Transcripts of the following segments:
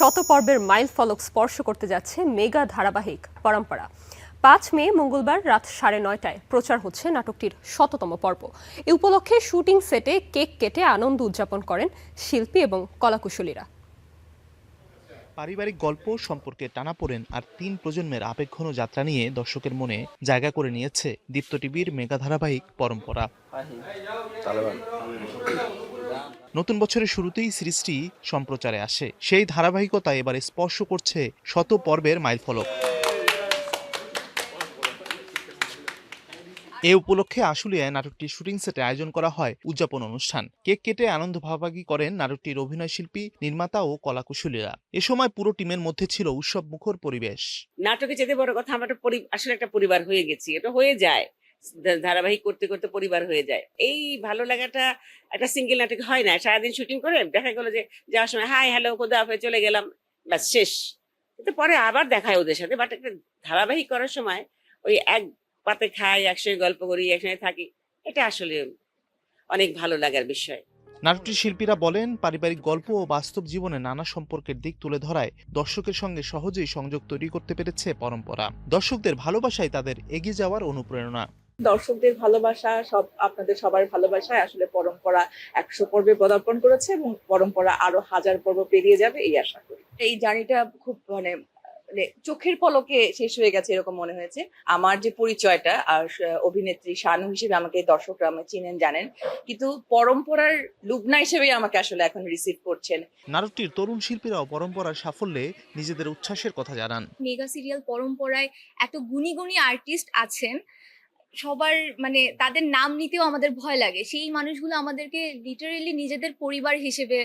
শত পর্বের মাইল ফলক স্পর্শ করতে যাচ্ছে মেগা ধারাবাহিক পরম্পরা। ৫ মে মঙ্গলবার রাত ৯:৩০টায় প্রচার হচ্ছে নাটকটির ১০০তম পর্ব। এ উপলক্ষে শুটিং সেটে কেক কেটে আনন্দ উদযাপন করেন শিল্পী এবং কলাকুশলীরা। পারিবারিক গল্প সম্পর্কে টানাপোড়েন আর ৩ প্রজন্মের আবেগঘন যাত্রা নিয়ে দর্শকের মনে জায়গা করে নিয়েছে দীপ্ত টিভির মেগা ধারাবাহিক পরম্পরা। নতুন বছরের শুরুতেই সিরিজটি সম্প্রচারে আসে। সেই ধারাবাহিকতা এবারে স্পর্শ করছে ১০০ পর্বের মাইলফলক। এ উপলক্ষে আশুলিয়ায় নাটকটির শুটিং সেটে আয়োজন করা হয় উদযাপন অনুষ্ঠান। কেক কেটে আনন্দ ভাগাভাগি করেন নাটকটির অভিনয় শিল্পী, নির্মাতা ও কলাকুশলীরা। এ সময় পুরো টিমের মধ্যে ছিল উৎসব মুখর পরিবেশ। নাটকে যেতে বড় কথা, আমরা আসলে একটা পরিবার হয়ে গেছি। এটা হয়ে যায়, ধারাবাহিক করতে করতে পরিবার হয়ে যায়। এই ভালো লাগাটা একটা সিঙ্গেল নাটকে হয় না। সারাদিন শুটিং করে দেখা গেলো যে যাওয়ার সময় হাই হ্যালো খোদা হাফেজ চলে গেলাম, ব্যাস শেষ। কিন্তু পরে আবার দেখা হয় ওদের সাথে। বাট একটা ধারাবাহিক করার সময় ওই এক পাতে খাই, একসঙ্গে গল্প করি, একসঙ্গে থাকি, এটা আসলে অনেক ভালো লাগার বিষয়। নাটকটির শিল্পীরা বলেন, পারিবারিক গল্প ও বাস্তব জীবনে নানা সম্পর্কের দিক তুলে ধরায় দর্শকের সঙ্গে সহজেই সংযোগ তৈরি করতে পেরেছে পরম্পরা। দর্শকদের ভালোবাসায় তাদের এগিয়ে যাওয়ার অনুপ্রেরণা। দর্শকদের ভালোবাসা, আপনাদের সবার ভালোবাসায় আসলে পরম্পরা ১০০ পর্বে পদার্পণ করেছে এবং পরম্পরা আরো ১০০০ পর্ব পেরিয়ে যাবে এই আশা করি। এই জার্নিটা খুব মানে চোখের পলকে শেষ হয়ে গেছে এরকম মনে হয়েছে। আমার যে পরিচয়টা আর অভিনেত্রী শানু হিসেবে আমাকে দর্শকরা আমাকে চিনেন, জানেন, কিন্তু পরম্পরার লুবনা হিসেবে আমাকে আসলে এখন রিসিভ করছেন। নাটকটির তরুণ শিল্পীরাও পরম্পরার সাফল্যে নিজেদের উচ্ছ্বাসের কথা জানান। মেগা সিরিয়াল পরম্পরায় এত গুণী গুণী আর্টিস্ট আছেন, সবার মানে তাদের নাম নিতেও আমাদের ভয় লাগে। সেই মানুষগুলো আমাদেরকে লিটারেলি নিজেদের পরিবার হিসেবে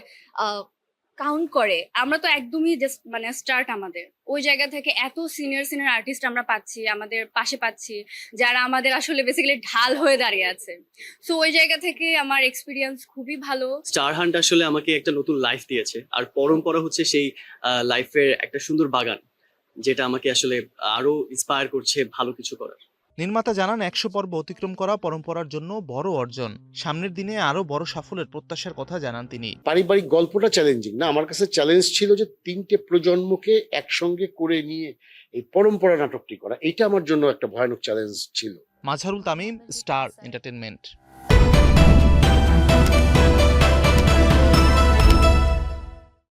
কাউন্ট করে। আমরা তো একদমই জাস্ট মানে স্টার্ট। আমাদের ওই জায়গা থেকে এত সিনিয়র আর্টিস্ট আমরা পাচ্ছি, আমাদের পাশে পাচ্ছি, যারা আমাদের আসলে বেসিক্যালি ঢাল হয়ে দাঁড়িয়ে আছে। সো ওই জায়গা থেকে আমার এক্সপিরিয়েন্স খুবই ভালো। স্টার হান্ট আসলে আমাকে একটা নতুন লাইফ দিয়েছে, আর পরম্পরা হচ্ছে সেই লাইফের একটা সুন্দর বাগান, যেটা আমাকে আসলে আরো ইন্সপায়ার করছে ভালো কিছু করার। নির্মাতা জানান, ১০০ পর্ব অতিক্রম করা পরম্পরার জন্য বড় অর্জন। সামনের দিনে আরো বড় সাফল্যের প্রত্যাশার কথা জানান তিনি। পারিবারিক গল্পটা চ্যালেঞ্জিং না, আমার কাছে চ্যালেঞ্জ ছিল যে ৩টে প্রজন্মকে একসঙ্গে করে নিয়ে এই পরম্পরা নাটকটি করা, এটা আমার জন্য একটা ভয়ানক চ্যালেঞ্জ ছিল। Mazharul Tamim, star entertainment.